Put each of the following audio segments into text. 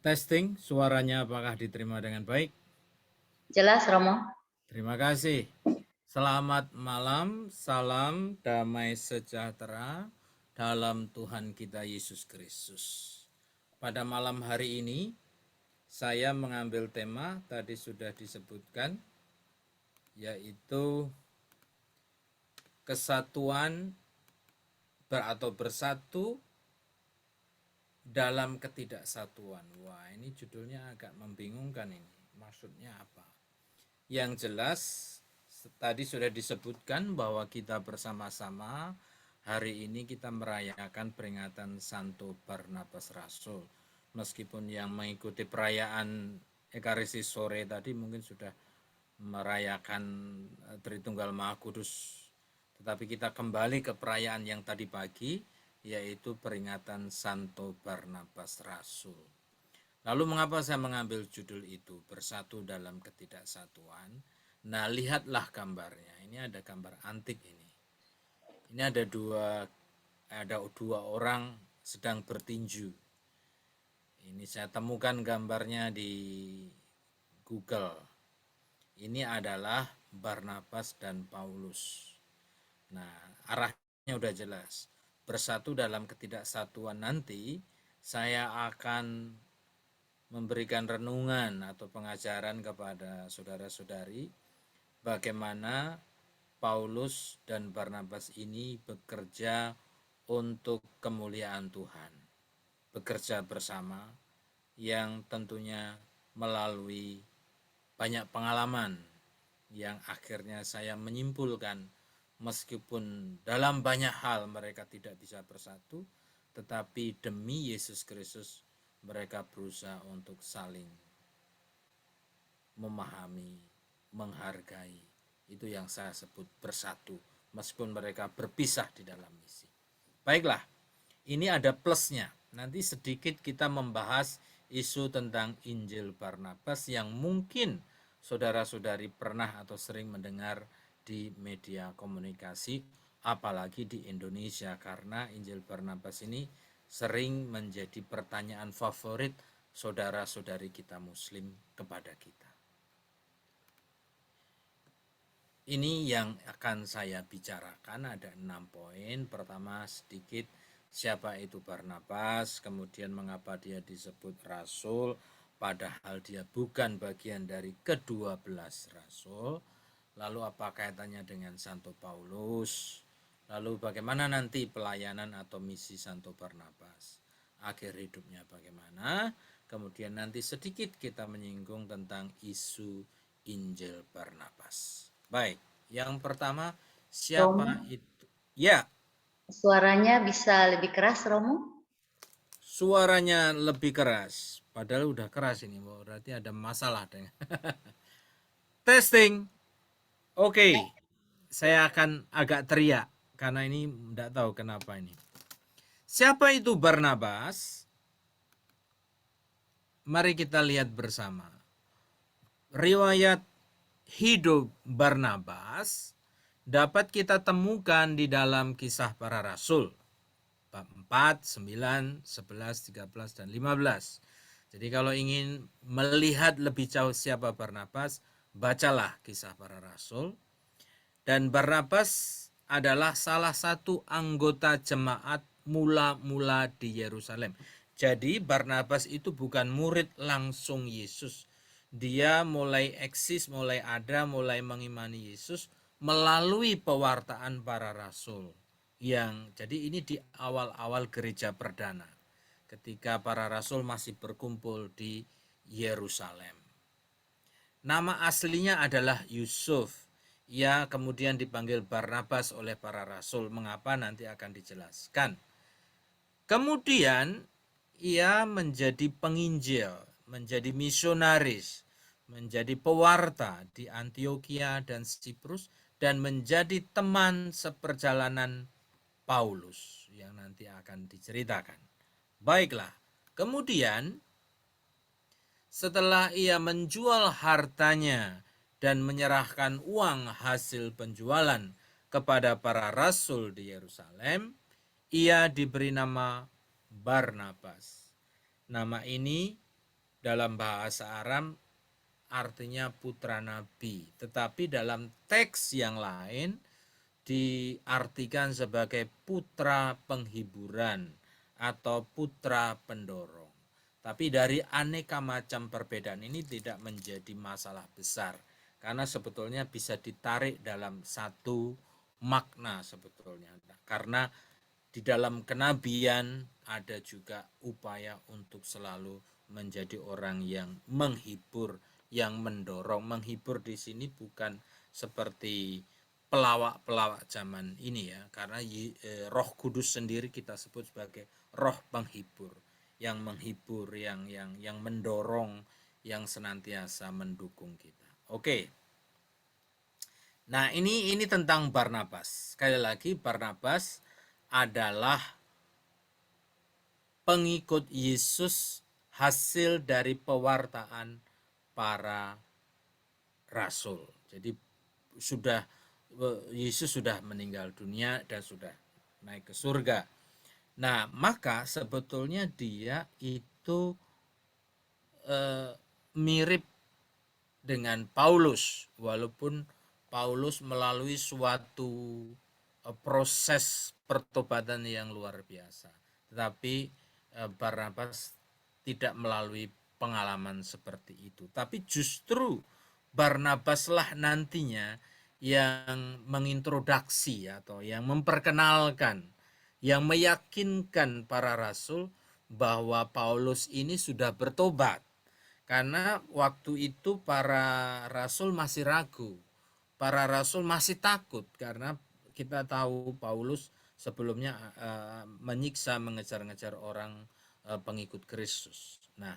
Testing, suaranya apakah diterima dengan baik? Jelas, Romo. Terima kasih. Selamat malam, salam damai sejahtera dalam Tuhan kita Yesus Kristus. Pada malam hari ini, saya mengambil tema, tadi sudah disebutkan, yaitu kesatuan atau bersatu dalam ketidaksatuan. Wah, ini judulnya agak membingungkan ini. Maksudnya apa? Yang jelas tadi sudah disebutkan bahwa kita bersama-sama hari ini kita merayakan peringatan Santo Barnabas Rasul. Meskipun yang mengikuti perayaan Ekaristi sore tadi mungkin sudah merayakan Tritunggal Maha Kudus. Tetapi kita kembali ke perayaan yang tadi pagi, yaitu peringatan Santo Barnabas Rasul. Lalu mengapa saya mengambil judul itu, Bersatu dalam Ketidaksatuan? Nah, lihatlah gambarnya. Ini ada gambar antik ini. Ini ada dua orang sedang bertinju. Ini saya temukan gambarnya di Google. Ini adalah Barnabas dan Paulus. Nah, arahnya udah jelas. Bersatu dalam ketidaksatuan nanti, saya akan memberikan renungan atau pengajaran kepada saudara-saudari bagaimana Paulus dan Barnabas ini bekerja untuk kemuliaan Tuhan, bekerja bersama yang tentunya melalui banyak pengalaman yang akhirnya saya menyimpulkan meskipun dalam banyak hal mereka tidak bisa bersatu, tetapi demi Yesus Kristus mereka berusaha untuk saling memahami, menghargai. Itu yang saya sebut bersatu, meskipun mereka berpisah di dalam misi. Baiklah, ini ada plusnya. Nanti sedikit kita membahas isu tentang Injil Barnabas yang mungkin saudara-saudari pernah atau sering mendengar di media komunikasi, apalagi di Indonesia, karena Injil Barnabas ini sering menjadi pertanyaan favorit saudara-saudari kita Muslim kepada kita. Ini yang akan saya bicarakan, ada 6 poin. Pertama sedikit siapa itu Barnabas, kemudian mengapa dia disebut rasul, padahal dia bukan bagian dari ke-12 rasul. Lalu apa kaitannya dengan Santo Paulus, lalu bagaimana nanti pelayanan atau misi Santo Barnabas, akhir hidupnya bagaimana, kemudian nanti sedikit kita menyinggung tentang isu Injil Barnabas. Baik, yang pertama siapa Romo, itu? Ya, suaranya bisa lebih keras, Romo? suaranya lebih keras. Padahal udah keras ini, berarti ada masalah dengan testing. Oke, saya akan agak teriak karena ini tidak tahu kenapa ini. Siapa itu Barnabas? Mari kita lihat bersama. Riwayat hidup Barnabas dapat kita temukan di dalam Kisah Para Rasul bab 4, 9, 11, 13 dan 15. Jadi kalau ingin melihat lebih jauh siapa Barnabas, bacalah Kisah Para Rasul. Dan Barnabas adalah salah satu anggota jemaat mula-mula di Yerusalem. Jadi Barnabas itu bukan murid langsung Yesus. Dia mulai eksis, mulai ada, mulai mengimani Yesus melalui pewartaan para rasul. Jadi ini di awal-awal gereja perdana ketika para rasul masih berkumpul di Yerusalem. Nama aslinya adalah Yusuf. Ia kemudian dipanggil Barnabas oleh para rasul. Mengapa nanti akan dijelaskan. Kemudian ia menjadi penginjil, menjadi misionaris, menjadi pewarta di Antioquia dan Siprus, dan menjadi teman seperjalanan Paulus yang nanti akan diceritakan. Baiklah, kemudian setelah ia menjual hartanya dan menyerahkan uang hasil penjualan kepada para rasul di Yerusalem, ia diberi nama Barnabas. Nama ini dalam bahasa Aram artinya putra nabi, tetapi dalam teks yang lain diartikan sebagai putra penghiburan atau putra pendorong. Tapi dari aneka macam perbedaan ini tidak menjadi masalah besar, karena sebetulnya bisa ditarik dalam satu makna sebetulnya. Karena di dalam kenabian ada juga upaya untuk selalu menjadi orang yang menghibur, yang mendorong. Menghibur di sini bukan seperti pelawak-pelawak zaman ini ya, karena Roh Kudus sendiri kita sebut sebagai roh penghibur, yang menghibur, yang mendorong, yang senantiasa mendukung kita. Oke. Nah, ini tentang Barnabas. Sekali lagi, Barnabas adalah pengikut Yesus hasil dari pewartaan para rasul. Jadi Yesus sudah meninggal dunia dan sudah naik ke surga. Nah, maka sebetulnya dia itu mirip dengan Paulus, walaupun Paulus melalui suatu proses pertobatan yang luar biasa, tetapi Barnabas tidak melalui pengalaman seperti itu. Tapi justru Barnabaslah nantinya yang mengintroduksi atau yang memperkenalkan, yang meyakinkan para rasul bahwa Paulus ini sudah bertobat. Karena waktu itu para rasul masih ragu, para rasul masih takut, karena kita tahu Paulus sebelumnya menyiksa, mengejar-ngejar orang pengikut Kristus. Nah,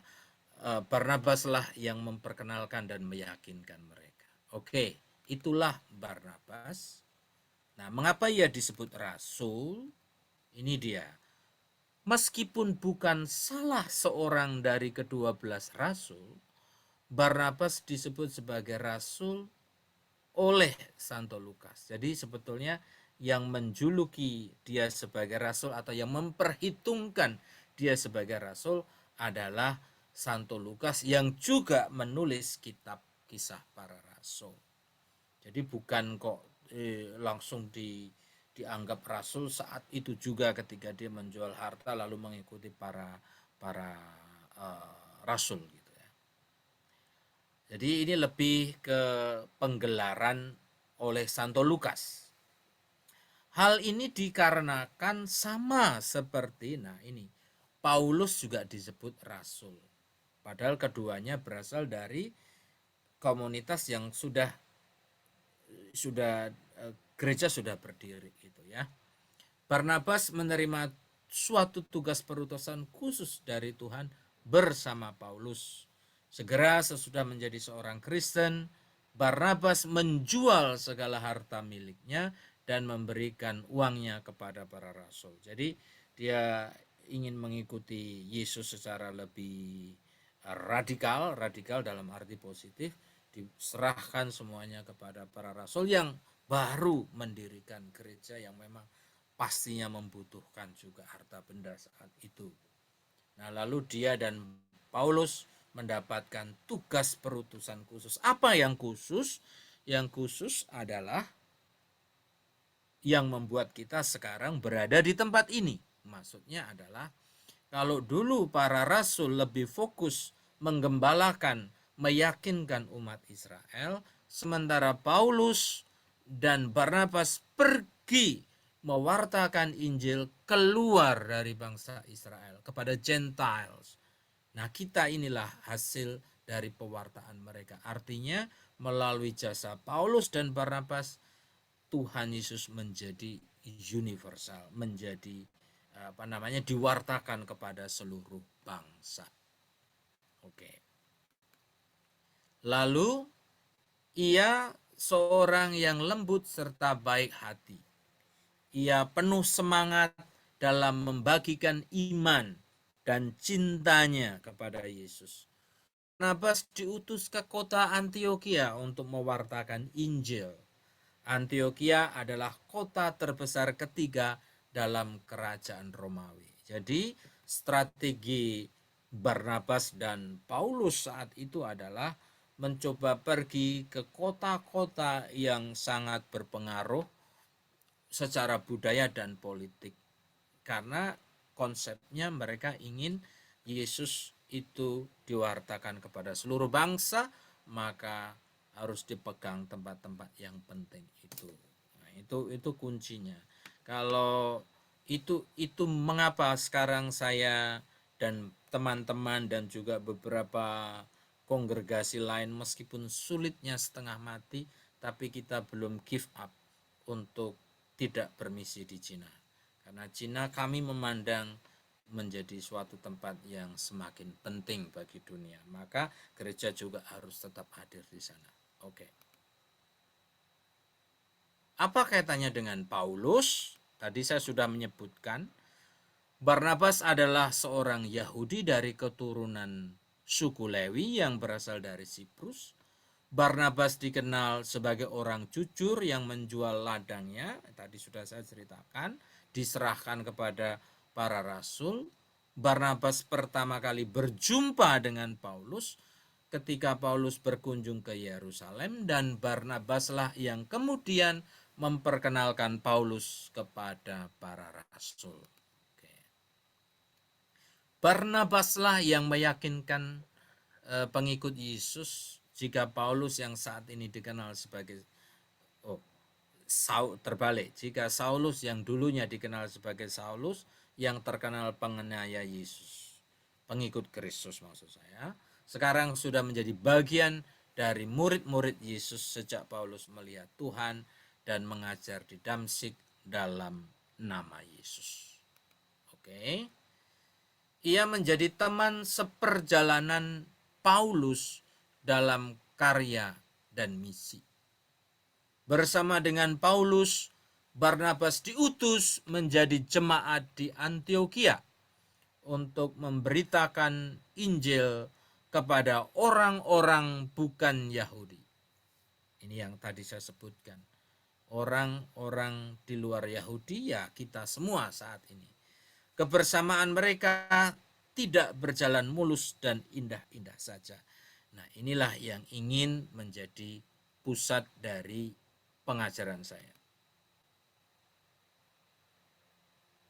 Barnabaslah yang memperkenalkan dan meyakinkan mereka. Oke, itulah Barnabas. Nah, mengapa ia disebut rasul? Ini dia. Meskipun bukan salah seorang dari ke-12 rasul, Barnabas disebut sebagai rasul oleh Santo Lukas. Jadi sebetulnya yang menjuluki dia sebagai rasul atau yang memperhitungkan dia sebagai rasul adalah Santo Lukas, yang juga menulis kitab kisah para rasul. Jadi bukan kok langsung dianggap rasul saat itu juga ketika dia menjual harta lalu mengikuti para rasul gitu ya. Jadi ini lebih ke penggelaran oleh Santo Lukas. Hal ini dikarenakan sama seperti Paulus juga disebut rasul. Padahal keduanya berasal dari komunitas yang sudah gereja sudah berdiri gitu ya. Barnabas menerima suatu tugas perutusan khusus dari Tuhan bersama Paulus. Segera sesudah menjadi seorang Kristen, Barnabas menjual segala harta miliknya dan memberikan uangnya kepada para rasul. Jadi dia ingin mengikuti Yesus secara lebih radikal dalam arti positif, diserahkan semuanya kepada para rasul yang baru mendirikan gereja yang memang pastinya membutuhkan juga harta benda saat itu. Nah, lalu dia dan Paulus mendapatkan tugas perutusan khusus. Apa yang khusus? Yang khusus adalah yang membuat kita sekarang berada di tempat ini. Maksudnya adalah kalau dulu para rasul lebih fokus menggembalakan, meyakinkan umat Israel, sementara Paulus dan Barnabas pergi mewartakan Injil keluar dari bangsa Israel kepada Gentiles. Nah, kita inilah hasil dari pewartaan mereka. Artinya melalui jasa Paulus dan Barnabas, Tuhan Yesus menjadi universal, menjadi diwartakan kepada seluruh bangsa. Oke. Lalu ia seorang yang lembut serta baik hati. Ia penuh semangat dalam membagikan iman dan cintanya kepada Yesus. Barnabas diutus ke kota Antiokhia untuk mewartakan Injil. Antiokhia adalah kota terbesar ketiga dalam kerajaan Romawi. Jadi strategi Barnabas dan Paulus saat itu adalah mencoba pergi ke kota-kota yang sangat berpengaruh secara budaya dan politik. Karena konsepnya mereka ingin Yesus itu diwartakan kepada seluruh bangsa, maka harus dipegang tempat-tempat yang penting itu. Nah, itu kuncinya. Kalau itu mengapa sekarang saya dan teman-teman dan juga beberapa kongregasi lain meskipun sulitnya setengah mati, tapi kita belum give up untuk tidak bermisi di Cina. Karena Cina kami memandang menjadi suatu tempat yang semakin penting bagi dunia. Maka gereja juga harus tetap hadir di sana. Oke. Apa kaitannya dengan Paulus? Tadi saya sudah menyebutkan Barnabas adalah seorang Yahudi dari keturunan suku Lewi yang berasal dari Siprus. Barnabas dikenal sebagai orang jujur yang menjual ladangnya, tadi sudah saya ceritakan, diserahkan kepada para rasul. Barnabas pertama kali berjumpa dengan Paulus ketika Paulus berkunjung ke Yerusalem, dan Barnabaslah yang kemudian memperkenalkan Paulus kepada para rasul. Barnabaslah yang meyakinkan pengikut Yesus jika Paulus yang saat ini dikenal sebagai terbalik, jika Saulus yang dulunya dikenal sebagai Saulus yang terkenal penganiaya Yesus, pengikut Kristus maksud saya, sekarang sudah menjadi bagian dari murid-murid Yesus sejak Paulus melihat Tuhan dan mengajar di Damsyik dalam nama Yesus. Oke. Ia menjadi teman seperjalanan Paulus dalam karya dan misi. Bersama dengan Paulus, Barnabas diutus menjadi jemaat di Antiokhia untuk memberitakan Injil kepada orang-orang bukan Yahudi. Ini yang tadi saya sebutkan. Orang-orang di luar Yahudi, ya kita semua saat ini. Kebersamaan mereka tidak berjalan mulus dan indah-indah saja. Nah, inilah yang ingin menjadi pusat dari pengajaran saya.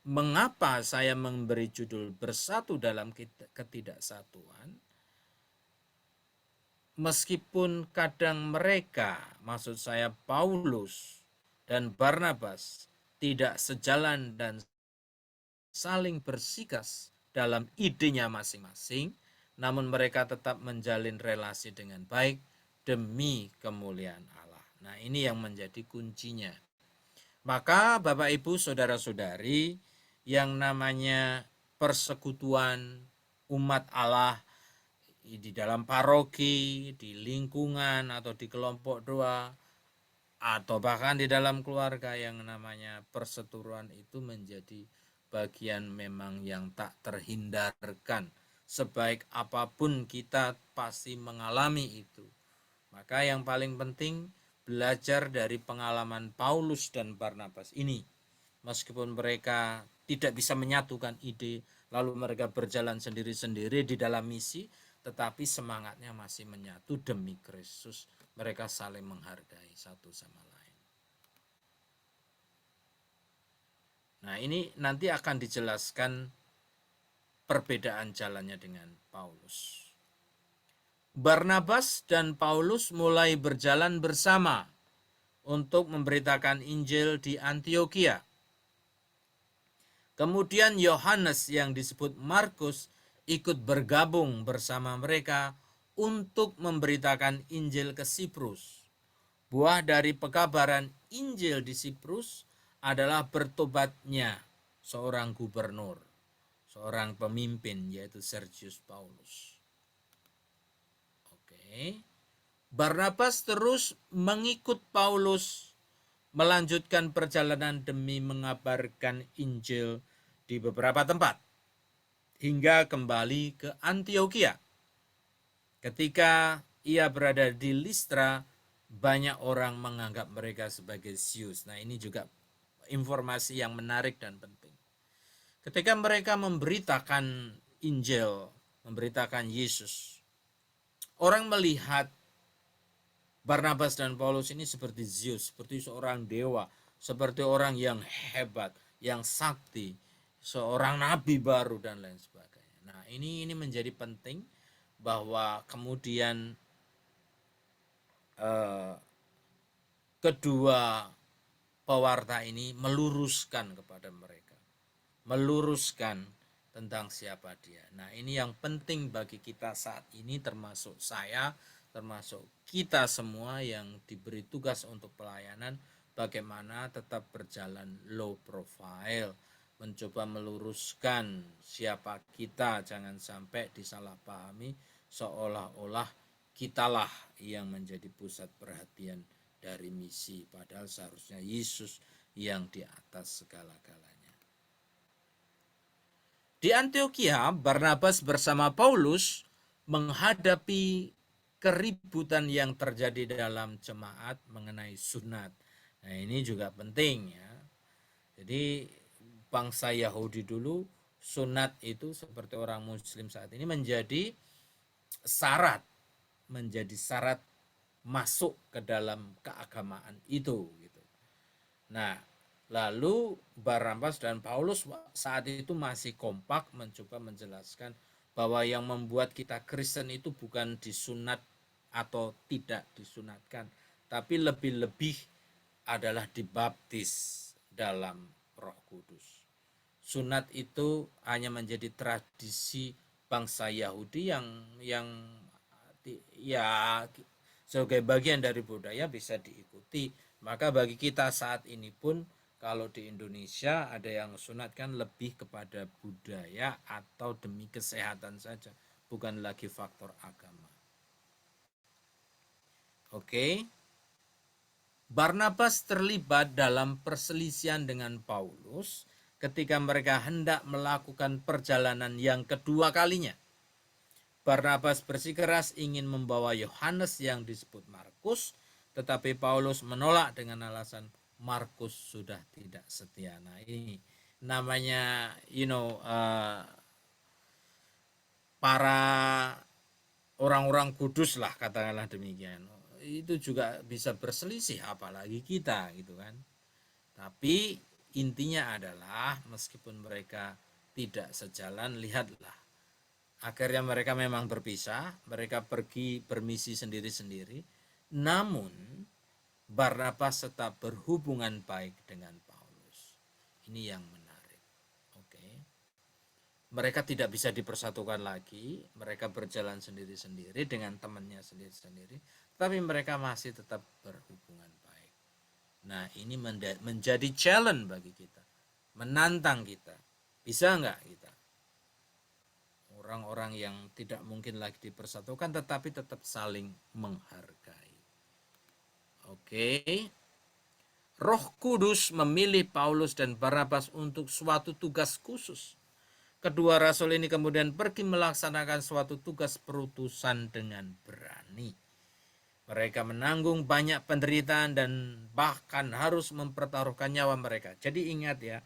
Mengapa saya memberi judul Bersatu dalam Ketidaksatuan? Meskipun kadang mereka, maksud saya Paulus dan Barnabas, tidak sejalan dan saling bersikas dalam idenya masing-masing, namun mereka tetap menjalin relasi dengan baik demi kemuliaan Allah. Nah, ini yang menjadi kuncinya. Maka Bapak Ibu Saudara-saudari, yang namanya persekutuan umat Allah di dalam paroki, di lingkungan atau di kelompok doa, atau bahkan di dalam keluarga, yang namanya perseteruan itu menjadi bagian memang yang tak terhindarkan. Sebaik apapun kita pasti mengalami itu. Maka yang paling penting belajar dari pengalaman Paulus dan Barnabas ini. Meskipun mereka tidak bisa menyatukan ide, lalu mereka berjalan sendiri-sendiri di dalam misi, tetapi semangatnya masih menyatu demi Kristus. Mereka saling menghargai satu sama lain. Nah, ini nanti akan dijelaskan perbedaan jalannya dengan Paulus. Barnabas dan Paulus mulai berjalan bersama untuk memberitakan Injil di Antiokhia. Kemudian Yohanes yang disebut Markus ikut bergabung bersama mereka untuk memberitakan Injil ke Siprus. Buah dari pekabaran Injil di Siprus adalah bertobatnya seorang gubernur, seorang pemimpin, yaitu Sergius Paulus. Oke. Barnabas terus mengikut Paulus melanjutkan perjalanan demi mengabarkan Injil di beberapa tempat hingga kembali ke Antiokhia. Ketika ia berada di Listra, banyak orang menganggap mereka sebagai Zeus. Nah, ini juga informasi yang menarik dan penting. Ketika mereka memberitakan Injil, memberitakan Yesus. Orang melihat Barnabas dan Paulus ini seperti Zeus, seperti seorang dewa, seperti orang yang hebat, yang sakti, seorang nabi baru dan lain sebagainya. Nah, ini menjadi penting bahwa kemudian kedua pewarta ini meluruskan kepada mereka, meluruskan tentang siapa dia. Nah, ini yang penting bagi kita saat ini, termasuk saya, termasuk kita semua yang diberi tugas untuk pelayanan, bagaimana tetap berjalan low profile, mencoba meluruskan siapa kita, jangan sampai disalahpahami seolah-olah kitalah yang menjadi pusat perhatian dari misi, padahal seharusnya Yesus yang di atas segala-galanya. Di Antiokhia, Barnabas bersama Paulus menghadapi keributan yang terjadi dalam jemaat mengenai sunat. Nah, ini juga penting ya. Jadi bangsa Yahudi dulu, sunat itu seperti orang Muslim saat ini menjadi syarat masuk ke dalam keagamaan itu gitu. Nah, lalu Barnabas dan Paulus saat itu masih kompak mencoba menjelaskan bahwa yang membuat kita Kristen itu bukan disunat atau tidak disunatkan, tapi lebih-lebih adalah dibaptis dalam Roh Kudus. Sunat itu hanya menjadi tradisi bangsa Yahudi yang ya sebagai bagian dari budaya bisa diikuti. Maka bagi kita saat ini pun, kalau di Indonesia ada yang sunatkan lebih kepada budaya atau demi kesehatan saja, bukan lagi faktor agama. Oke. Barnabas terlibat dalam perselisihan dengan Paulus ketika mereka hendak melakukan perjalanan yang kedua kalinya. Barnabas bersikeras ingin membawa Yohanes yang disebut Markus, tetapi Paulus menolak dengan alasan Markus sudah tidak setia. Nah, ini namanya para orang-orang kudus lah, katakanlah demikian. Itu juga bisa berselisih, apalagi kita gitu kan. Tapi intinya adalah meskipun mereka tidak sejalan, lihatlah, akhirnya mereka memang berpisah, mereka pergi bermisi sendiri-sendiri, namun Barnabas tetap berhubungan baik dengan Paulus. Ini yang menarik. Oke. Mereka tidak bisa dipersatukan lagi, mereka berjalan sendiri-sendiri dengan temannya sendiri-sendiri, tapi mereka masih tetap berhubungan baik. Nah, ini menjadi challenge bagi kita, menantang kita. Bisa nggak kita? Orang-orang yang tidak mungkin lagi dipersatukan tetapi tetap saling menghargai. Oke. Roh Kudus memilih Paulus dan Barnabas untuk suatu tugas khusus. Kedua rasul ini kemudian pergi melaksanakan suatu tugas perutusan dengan berani. Mereka menanggung banyak penderitaan dan bahkan harus mempertaruhkan nyawa mereka. Jadi ingat ya,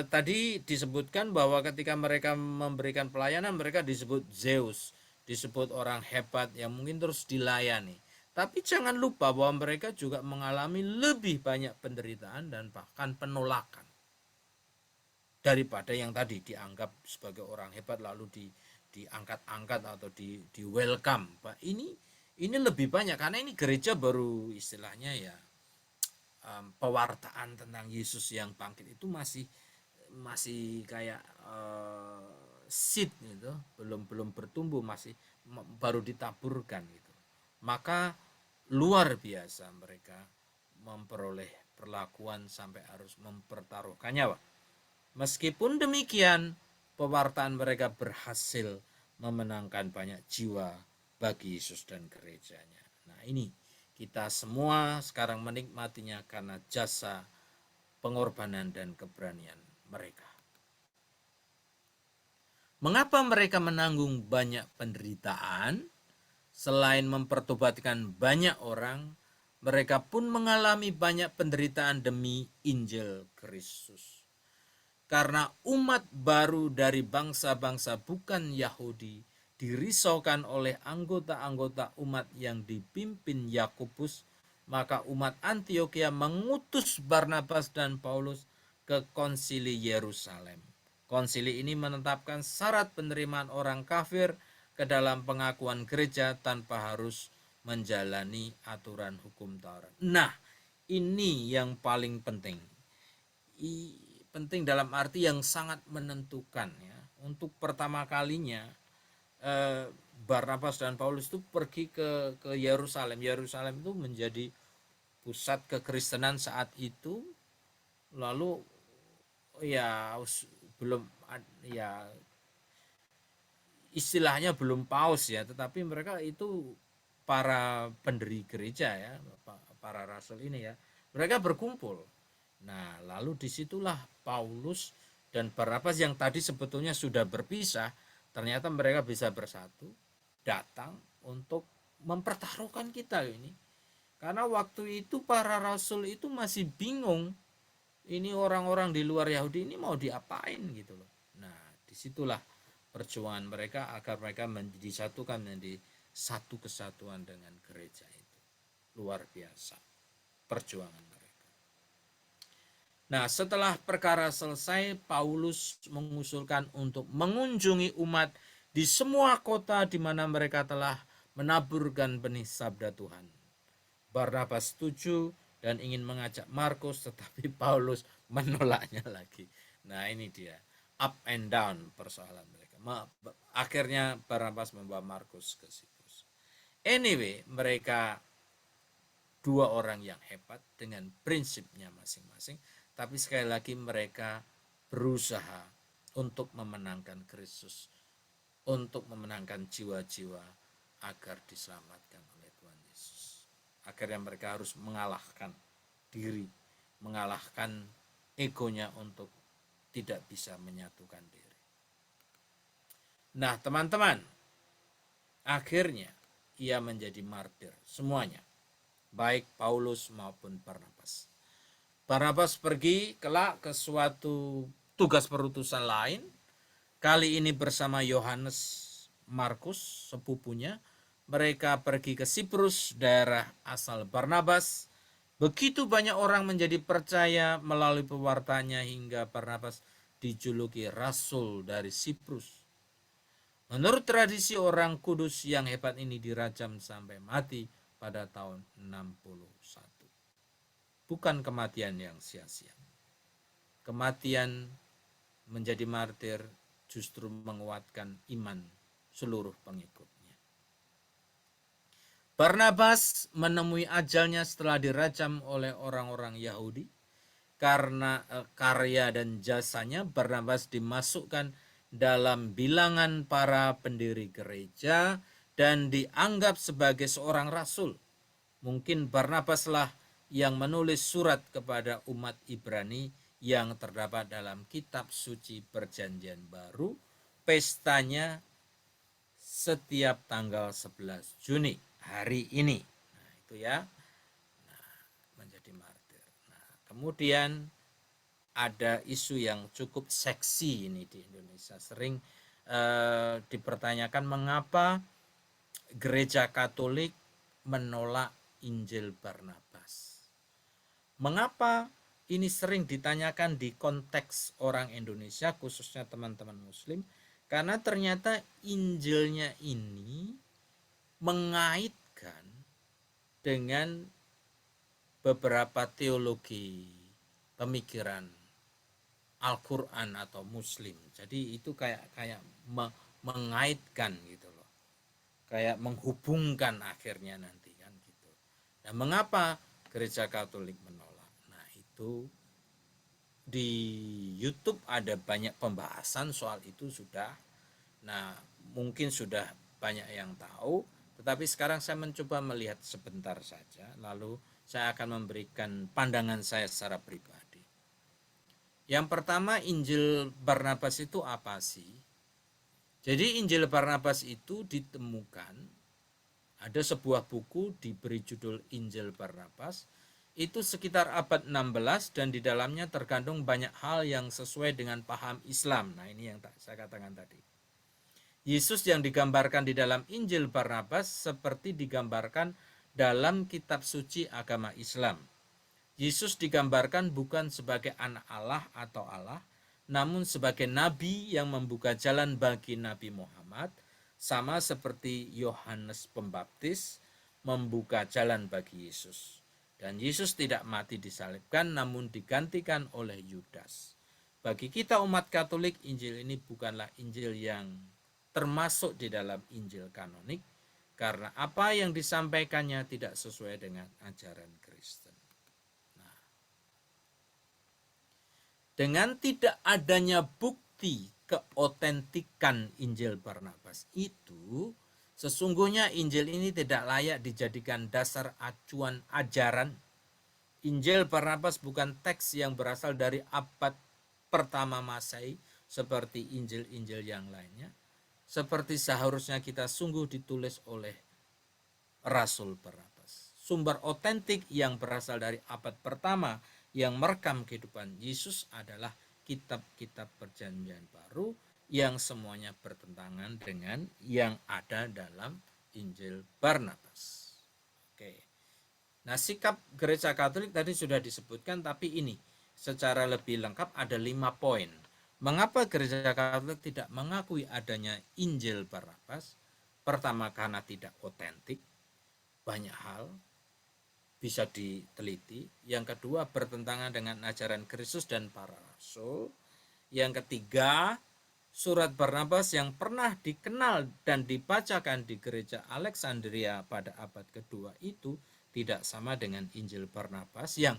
tadi disebutkan bahwa ketika mereka memberikan pelayanan, mereka disebut Zeus, disebut orang hebat yang mungkin terus dilayani. Tapi jangan lupa bahwa mereka juga mengalami lebih banyak penderitaan dan bahkan penolakan daripada yang tadi dianggap sebagai orang hebat lalu diangkat-angkat atau di welcome. Pak, ini lebih banyak karena ini gereja baru istilahnya ya, pewartaan tentang Yesus yang bangkit itu masih kayak seed gitu, belum bertumbuh, masih baru ditaburkan gitu. Maka luar biasa mereka memperoleh perlakuan sampai harus mempertaruhkan nyawa. Meskipun demikian, pewartaan mereka berhasil memenangkan banyak jiwa bagi Yesus dan gerejanya. Nah, ini kita semua sekarang menikmatinya karena jasa, pengorbanan, dan keberanian mereka. Mengapa mereka menanggung banyak penderitaan? Selain mempertobatkan banyak orang, mereka pun mengalami banyak penderitaan demi Injil Kristus. Karena umat baru dari bangsa-bangsa bukan Yahudi dirisaukan oleh anggota-anggota umat yang dipimpin Yakobus, maka umat Antiokhia mengutus Barnabas dan Paulus ke konsili Yerusalem. Konsili ini menetapkan syarat penerimaan orang kafir ke dalam pengakuan gereja tanpa harus menjalani aturan hukum Taurat. Nah, ini yang paling penting. Penting dalam arti yang sangat menentukan ya. Untuk pertama kalinya Barnabas dan Paulus itu pergi ke Yerusalem. Yerusalem itu menjadi pusat kekristenan saat itu. Lalu ya belum ya istilahnya belum paus ya, tetapi mereka itu para pendiri gereja ya, para rasul ini ya. Mereka berkumpul. Nah, lalu disitulah Paulus dan Barnabas yang tadi sebetulnya sudah berpisah, ternyata mereka bisa bersatu, datang untuk mempertaruhkan kita ini. Karena waktu itu para rasul itu masih bingung, ini orang-orang di luar Yahudi ini mau diapain gitu loh. Nah, disitulah perjuangan mereka agar mereka disatukan menjadi satu kesatuan dengan gereja itu. Luar biasa perjuangan mereka. Nah, setelah perkara selesai, Paulus mengusulkan untuk mengunjungi umat di semua kota di mana mereka telah menaburkan benih sabda Tuhan. Barnabas setuju dan ingin mengajak Markus, tetapi Paulus menolaknya lagi. Nah, ini dia up and down persoalan mereka. Akhirnya Barnabas membawa Markus ke Siprus. Anyway, mereka dua orang yang hebat dengan prinsipnya masing-masing, tapi sekali lagi mereka berusaha untuk memenangkan Kristus, untuk memenangkan jiwa-jiwa agar diselamatkan oleh Tuhan Yesus. Akhirnya mereka harus mengalahkan diri, mengalahkan egonya untuk tidak bisa menyatukan diri. Nah, teman-teman, akhirnya ia menjadi martir semuanya, baik Paulus maupun Barnabas. Barnabas pergi kelak ke suatu tugas perutusan lain, kali ini bersama Yohanes Markus, sepupunya. Mereka pergi ke Siprus, daerah asal Barnabas. Begitu banyak orang menjadi percaya melalui pewartanya hingga Barnabas dijuluki rasul dari Siprus. Menurut tradisi, orang kudus yang hebat ini dirajam sampai mati pada tahun 61. Bukan kematian yang sia-sia. Kematian menjadi martir justru menguatkan iman seluruh pengikutnya. Barnabas menemui ajalnya setelah dirajam oleh orang-orang Yahudi. Karena karya dan jasanya, Barnabas dimasukkan dalam bilangan para pendiri gereja dan dianggap sebagai seorang rasul. Mungkin Barnabaslah yang menulis surat kepada umat Ibrani yang terdapat dalam kitab suci Perjanjian Baru, pestanya setiap tanggal 11 Juni, hari ini. Nah, itu ya. Nah, menjadi martir. Nah, kemudian ada isu yang cukup seksi ini di Indonesia. Sering dipertanyakan mengapa gereja Katolik menolak Injil Barnabas. Mengapa ini sering ditanyakan di konteks orang Indonesia, khususnya teman-teman Muslim? Karena ternyata Injilnya ini mengaitkan dengan beberapa teologi pemikiran Al-Quran atau Muslim. Jadi itu kayak mengaitkan gitu loh, kayak menghubungkan akhirnya nanti kan gitu. Nah, mengapa gereja Katolik menolak? Nah, itu di YouTube ada banyak pembahasan soal itu sudah. Nah, mungkin sudah banyak yang tahu, tetapi sekarang saya mencoba melihat sebentar saja, lalu saya akan memberikan pandangan saya secara pribadi. Yang pertama, Injil Barnabas itu apa sih? Jadi Injil Barnabas itu ditemukan, ada sebuah buku diberi judul Injil Barnabas, itu sekitar abad 16 dan di dalamnya terkandung banyak hal yang sesuai dengan paham Islam. Nah, ini yang saya katakan tadi. Yesus yang digambarkan di dalam Injil Barnabas seperti digambarkan dalam kitab suci agama Islam. Yesus digambarkan bukan sebagai anak Allah atau Allah, namun sebagai nabi yang membuka jalan bagi Nabi Muhammad, sama seperti Yohanes Pembaptis membuka jalan bagi Yesus. Dan Yesus tidak mati disalibkan, namun digantikan oleh Yudas. Bagi kita umat Katolik, Injil ini bukanlah Injil yang termasuk di dalam Injil kanonik, karena apa yang disampaikannya tidak sesuai dengan ajaran Kristen. Dengan tidak adanya bukti keotentikan Injil Barnabas itu, sesungguhnya Injil ini tidak layak dijadikan dasar acuan ajaran. Injil Barnabas bukan teks yang berasal dari abad pertama Masehi seperti Injil-Injil yang lainnya. Seperti seharusnya kita sungguh ditulis oleh Rasul Barnabas. Sumber otentik yang berasal dari abad pertama yang merekam kehidupan Yesus adalah kitab-kitab Perjanjian Baru yang semuanya bertentangan dengan yang ada dalam Injil Barnabas. Oke. Nah, sikap Gereja Katolik tadi sudah disebutkan, tapi ini secara lebih lengkap ada 5 poin. Mengapa Gereja Katolik tidak mengakui adanya Injil Barnabas? Pertama, karena tidak otentik. Banyak hal bisa diteliti. Yang kedua, bertentangan dengan ajaran Kristus dan para rasul. Yang ketiga, surat Barnabas yang pernah dikenal dan dibacakan di gereja Alexandria pada abad kedua itu tidak sama dengan Injil Barnabas yang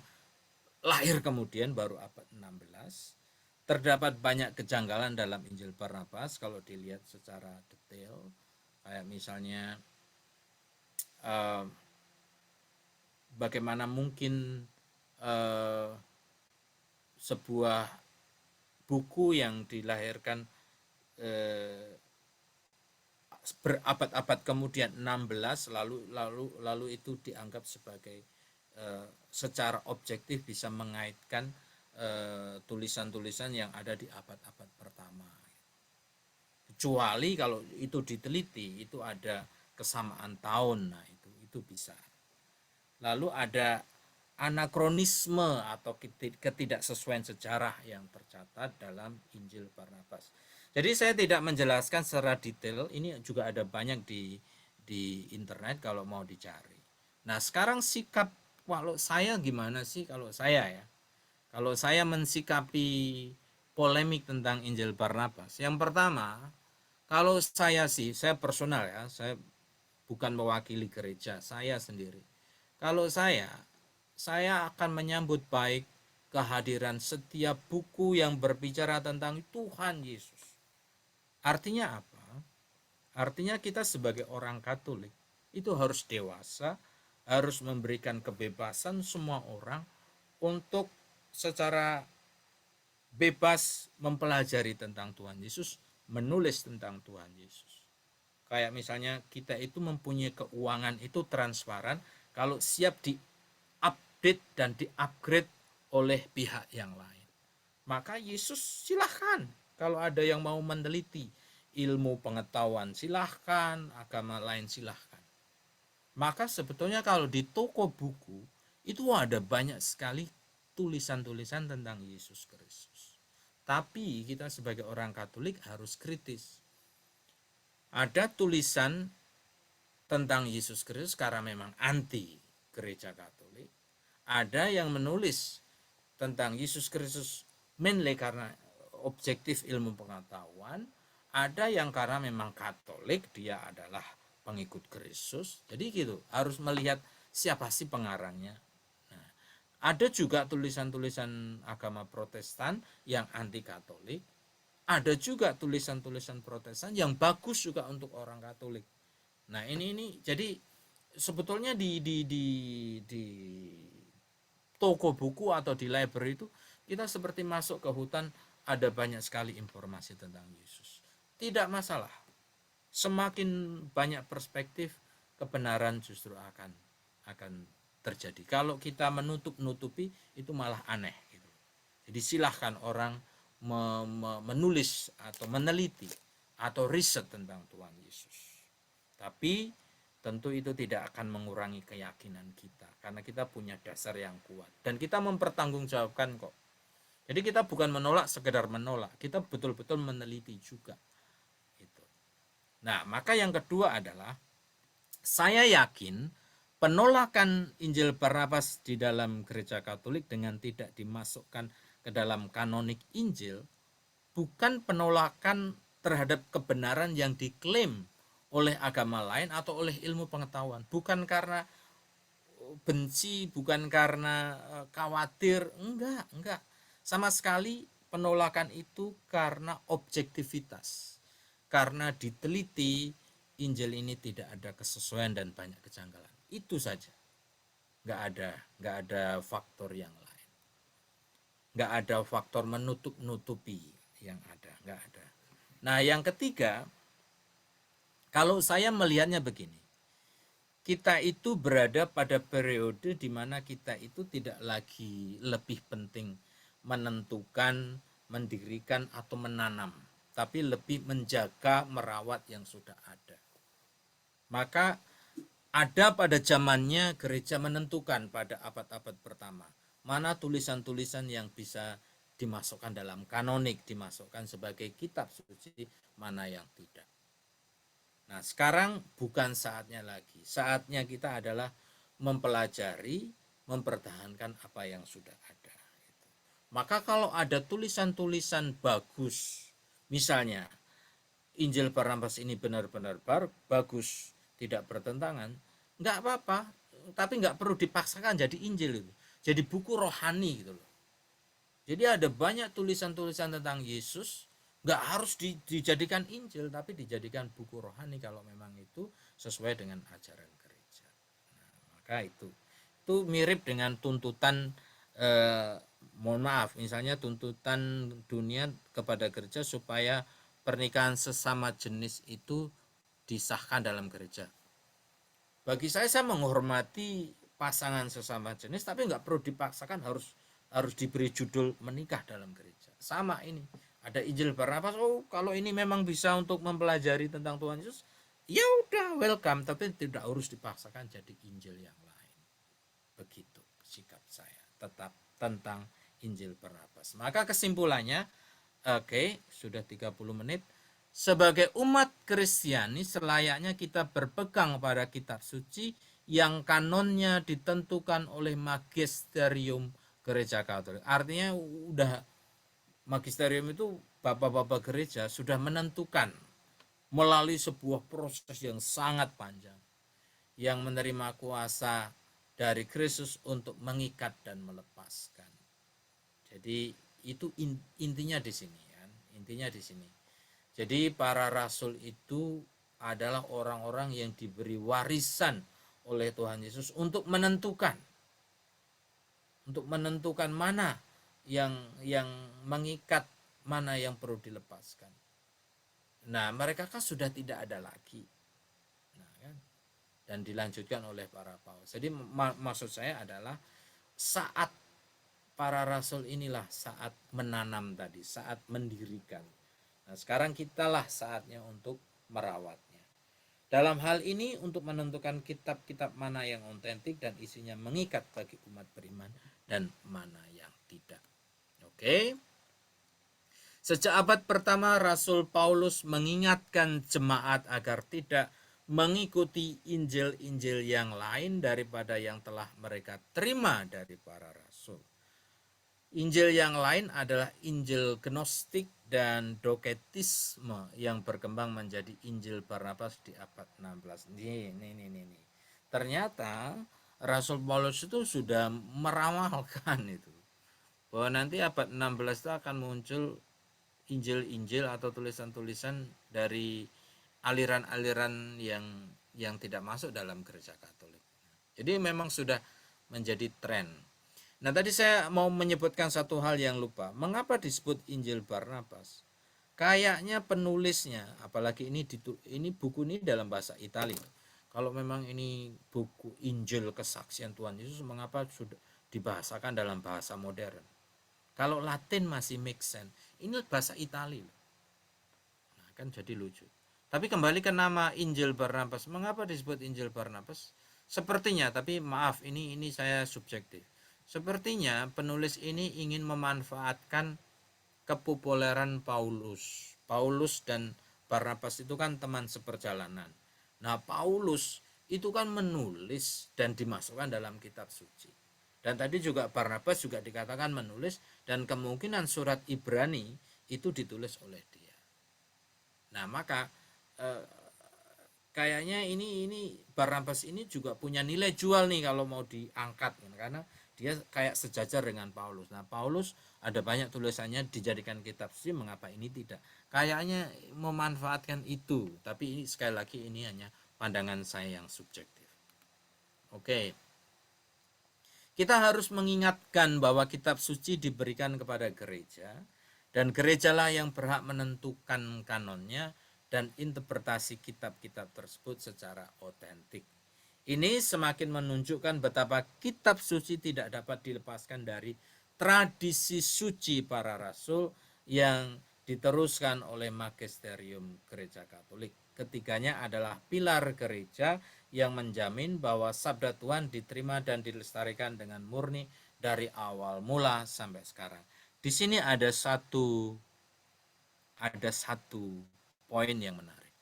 lahir kemudian baru abad 16. Terdapat banyak kejanggalan dalam Injil Barnabas kalau dilihat secara detail. Kayak misalnya bagaimana mungkin sebuah buku yang dilahirkan berabad-abad kemudian 16 lalu itu dianggap sebagai secara objektif bisa mengaitkan tulisan-tulisan yang ada di abad-abad pertama. Kecuali kalau itu diteliti, itu ada kesamaan tahun, nah itu bisa. Lalu ada anakronisme atau ketidaksesuaian sejarah yang tercatat dalam Injil Barnabas. Jadi saya tidak menjelaskan secara detail, ini juga ada banyak di internet kalau mau dicari. Nah, sekarang sikap kalau saya gimana sih kalau saya ya? Kalau saya mensikapi polemik tentang Injil Barnabas. Yang pertama, kalau saya sih, saya personal ya, saya bukan mewakili gereja, saya sendiri. Kalau saya akan menyambut baik kehadiran setiap buku yang berbicara tentang Tuhan Yesus. Artinya apa? Artinya kita sebagai orang Katolik itu harus dewasa, harus memberikan kebebasan semua orang untuk secara bebas mempelajari tentang Tuhan Yesus, menulis tentang Tuhan Yesus. Kayak misalnya kita itu mempunyai keuangan itu transparan kalau siap di-update dan di-upgrade oleh pihak yang lain. Maka Yesus silahkan, kalau ada yang mau meneliti ilmu pengetahuan silahkan, agama lain silahkan. Maka sebetulnya kalau di toko buku itu ada banyak sekali tulisan-tulisan tentang Yesus Kristus. Tapi kita sebagai orang Katolik harus kritis. Ada tulisan tentang Yesus Kristus karena memang anti gereja Katolik. Ada yang menulis tentang Yesus Kristus mainly karena objektif ilmu pengetahuan. Ada yang karena memang Katolik, dia adalah pengikut Kristus. Jadi gitu, harus melihat siapa sih pengarangnya. Nah, ada juga tulisan-tulisan agama Protestan yang anti Katolik. Ada juga tulisan-tulisan Protestan yang bagus juga untuk orang Katolik. Nah, ini jadi sebetulnya di toko buku atau di library itu kita seperti masuk ke hutan, ada banyak sekali informasi tentang Yesus. Tidak masalah. Semakin banyak perspektif, kebenaran justru akan terjadi. Kalau kita menutupi itu malah aneh gitu. Jadi silahkan orang menulis atau meneliti atau riset tentang Tuhan Yesus. Tapi tentu itu tidak akan mengurangi keyakinan kita karena kita punya dasar yang kuat dan kita mempertanggungjawabkan kok. Jadi kita bukan menolak sekedar menolak, kita betul-betul meneliti juga. Itu. Nah, maka yang kedua adalah saya yakin penolakan Injil Barnabas di dalam gereja Katolik dengan tidak dimasukkan ke dalam kanonik Injil bukan penolakan terhadap kebenaran yang diklaim oleh agama lain atau oleh ilmu pengetahuan. Bukan karena benci, bukan karena khawatir, enggak. Sama sekali penolakan itu karena objektivitas. Karena diteliti Injil ini tidak ada kesesuaian dan banyak kejanggalan. Itu saja. Enggak ada faktor yang lain. Enggak ada faktor menutup-nutupi yang ada, enggak ada. Nah, yang ketiga, kalau saya melihatnya begini, kita itu berada pada periode di mana kita itu tidak lagi lebih penting menentukan, mendirikan atau menanam, tapi lebih menjaga, merawat yang sudah ada. Maka ada pada zamannya gereja menentukan pada abad-abad pertama mana tulisan-tulisan yang bisa dimasukkan dalam kanonik, dimasukkan sebagai kitab suci, mana yang tidak. Nah, sekarang bukan saatnya lagi. Saatnya kita adalah mempelajari, mempertahankan apa yang sudah ada. Maka kalau ada tulisan-tulisan bagus, misalnya Injil Barnabas ini benar-benar bagus, tidak bertentangan, nggak apa-apa, tapi nggak perlu dipaksakan jadi Injil itu. Jadi buku rohani gitu loh. Jadi ada banyak tulisan-tulisan tentang Yesus, nggak harus dijadikan Injil, tapi dijadikan buku rohani kalau memang itu sesuai dengan ajaran gereja. Nah, maka itu mirip dengan tuntutan mohon maaf, misalnya tuntutan dunia kepada gereja supaya pernikahan sesama jenis itu disahkan dalam gereja. Bagi saya menghormati pasangan sesama jenis, tapi nggak perlu dipaksakan harus diberi judul menikah dalam gereja. Sama ini, ada Injil Barnabas. Oh, kalau ini memang bisa untuk mempelajari tentang Tuhan Yesus, ya udah welcome, tapi tidak harus dipaksakan jadi Injil yang lain. Begitu sikap saya tetap tentang Injil Barnabas. Maka kesimpulannya, oke, sudah 30 menit. Sebagai umat Kristiani selayaknya kita berpegang pada kitab suci yang kanonnya ditentukan oleh magisterium gereja Katolik. Artinya udah magisterium itu bapak-bapak gereja sudah menentukan melalui sebuah proses yang sangat panjang yang menerima kuasa dari Kristus untuk mengikat dan melepaskan. Jadi itu intinya di sini kan, intinya di sini. Jadi para rasul itu adalah orang-orang yang diberi warisan oleh Tuhan Yesus untuk menentukan mana yang mengikat, mana yang perlu dilepaskan. Nah, mereka kan sudah tidak ada lagi. Nah, kan? Dan dilanjutkan oleh para paus. Jadi maksud saya adalah saat para rasul inilah saat menanam tadi, saat mendirikan. Nah, sekarang kitalah saatnya untuk merawatnya. Dalam hal ini untuk menentukan kitab-kitab mana yang otentik dan isinya mengikat bagi umat beriman dan mana yang tidak. Oke. Sejak abad pertama Rasul Paulus mengingatkan jemaat agar tidak mengikuti Injil-Injil yang lain daripada yang telah mereka terima dari para rasul. Injil yang lain adalah Injil Gnostik dan Doketisme yang berkembang menjadi Injil Barnabas di abad 16. Ini. Ternyata Rasul Paulus itu sudah meramalkan itu, bahwa nanti abad 16 itu akan muncul Injil-Injil atau tulisan-tulisan dari aliran-aliran yang tidak masuk dalam gereja Katolik. Jadi memang sudah menjadi tren. Nah, tadi saya mau menyebutkan satu hal yang lupa. Mengapa disebut Injil Barnabas? Kayaknya penulisnya, apalagi ini buku ini dalam bahasa Italia. Kalau memang ini buku Injil kesaksian Tuhan Yesus, mengapa sudah dibahasakan dalam bahasa modern? Kalau Latin masih make sense. Ini bahasa Italia. Nah, kan jadi lucu. Tapi kembali ke nama Injil Barnabas. Mengapa disebut Injil Barnabas? Sepertinya, tapi maaf, ini saya subjektif. Sepertinya penulis ini ingin memanfaatkan kepopuleran Paulus. Paulus dan Barnabas itu kan teman seperjalanan. Nah, Paulus itu kan menulis dan dimasukkan dalam kitab suci. Dan tadi juga Barnabas juga dikatakan menulis, dan kemungkinan surat Ibrani itu ditulis oleh dia. Nah, maka kayaknya ini Barnabas ini juga punya nilai jual nih kalau mau diangkat, karena dia kayak sejajar dengan Paulus. Nah, Paulus ada banyak tulisannya dijadikan kitab suci, mengapa ini tidak? Kayaknya memanfaatkan itu, tapi ini sekali lagi ini hanya pandangan saya yang subjektif. Oke. Kita harus mengingatkan bahwa kitab suci diberikan kepada gereja, dan gerejalah yang berhak menentukan kanonnya dan interpretasi kitab-kitab tersebut secara otentik. Ini semakin menunjukkan betapa kitab suci tidak dapat dilepaskan dari tradisi suci para rasul yang diteruskan oleh magisterium gereja Katolik. Ketiganya adalah pilar gereja yang menjamin bahwa sabda Tuhan diterima dan dilestarikan dengan murni dari awal mula sampai sekarang. Di sini ada satu poin yang menarik.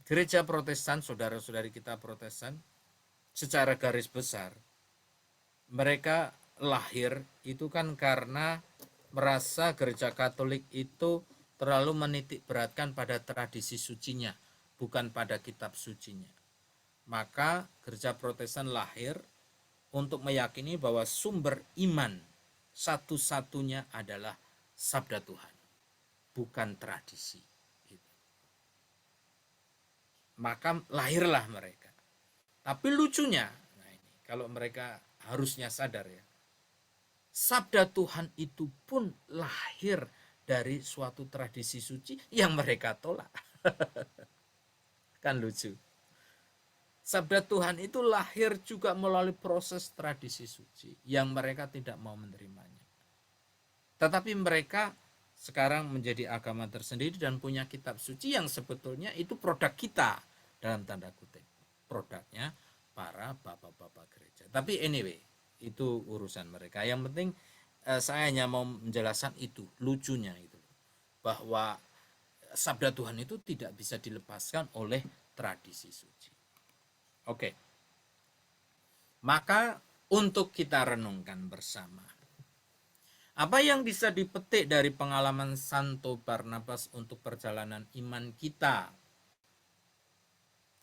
Gereja Protestan, saudara-saudari kita Protestan, secara garis besar, mereka lahir itu kan karena merasa gereja Katolik itu terlalu menitik beratkan pada tradisi sucinya, bukan pada kitab sucinya. Maka gereja Protestan lahir untuk meyakini bahwa sumber iman satu-satunya adalah sabda Tuhan, bukan tradisi. Maka lahirlah mereka. Tapi lucunya, nah ini, kalau mereka harusnya sadar ya, sabda Tuhan itu pun lahir dari suatu tradisi suci yang mereka tolak. Kan lucu. Sabda Tuhan itu lahir juga melalui proses tradisi suci yang mereka tidak mau menerimanya. Tetapi mereka sekarang menjadi agama tersendiri dan punya kitab suci yang sebetulnya itu produk kita, dalam tanda kutip. Produknya para bapak-bapak gereja. Tapi anyway, itu urusan mereka. Yang penting saya hanya mau menjelaskan itu, lucunya itu. Bahwa sabda Tuhan itu tidak bisa dilepaskan oleh tradisi suci. Oke. Maka untuk kita renungkan bersama, apa yang bisa dipetik dari pengalaman Santo Barnabas untuk perjalanan iman kita?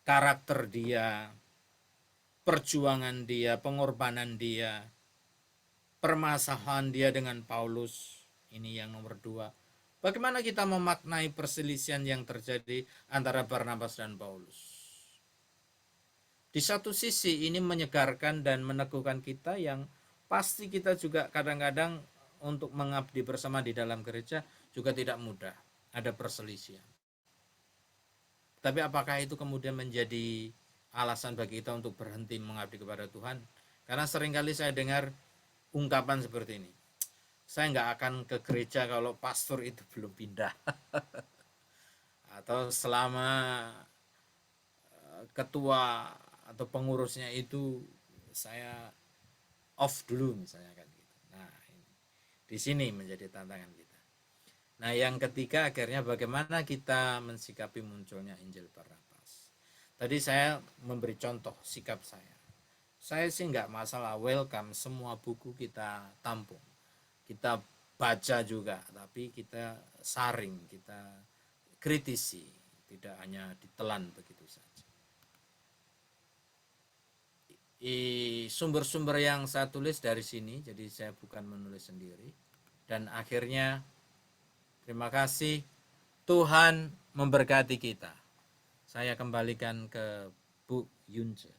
Karakter dia, perjuangan dia, pengorbanan dia, permasalahan dia dengan Paulus. Ini yang nomor 2. Bagaimana kita memaknai perselisihan yang terjadi antara Barnabas dan Paulus? Di satu sisi ini menyegarkan dan meneguhkan kita, yang pasti kita juga kadang-kadang untuk mengabdi bersama di dalam gereja juga tidak mudah. Ada perselisihan. Tapi apakah itu kemudian menjadi alasan bagi kita untuk berhenti mengabdi kepada Tuhan? Karena seringkali saya dengar ungkapan seperti ini. Saya nggak akan ke gereja kalau pastor itu belum pindah. Atau selama ketua atau pengurusnya itu saya off dulu misalnya kan gitu. Nah, di sini menjadi tantangan kita. Nah, yang ketiga akhirnya bagaimana kita mensikapi munculnya Injil Barnabas. Tadi saya memberi contoh sikap saya. Saya sih nggak masalah, welcome semua buku kita tampung. Kita baca juga, tapi kita saring, kita kritisi, tidak hanya ditelan begitu saja. Sumber-sumber yang saya tulis dari sini, jadi saya bukan menulis sendiri. Dan akhirnya terima kasih, Tuhan memberkati kita. Saya kembalikan ke Bu Yunce.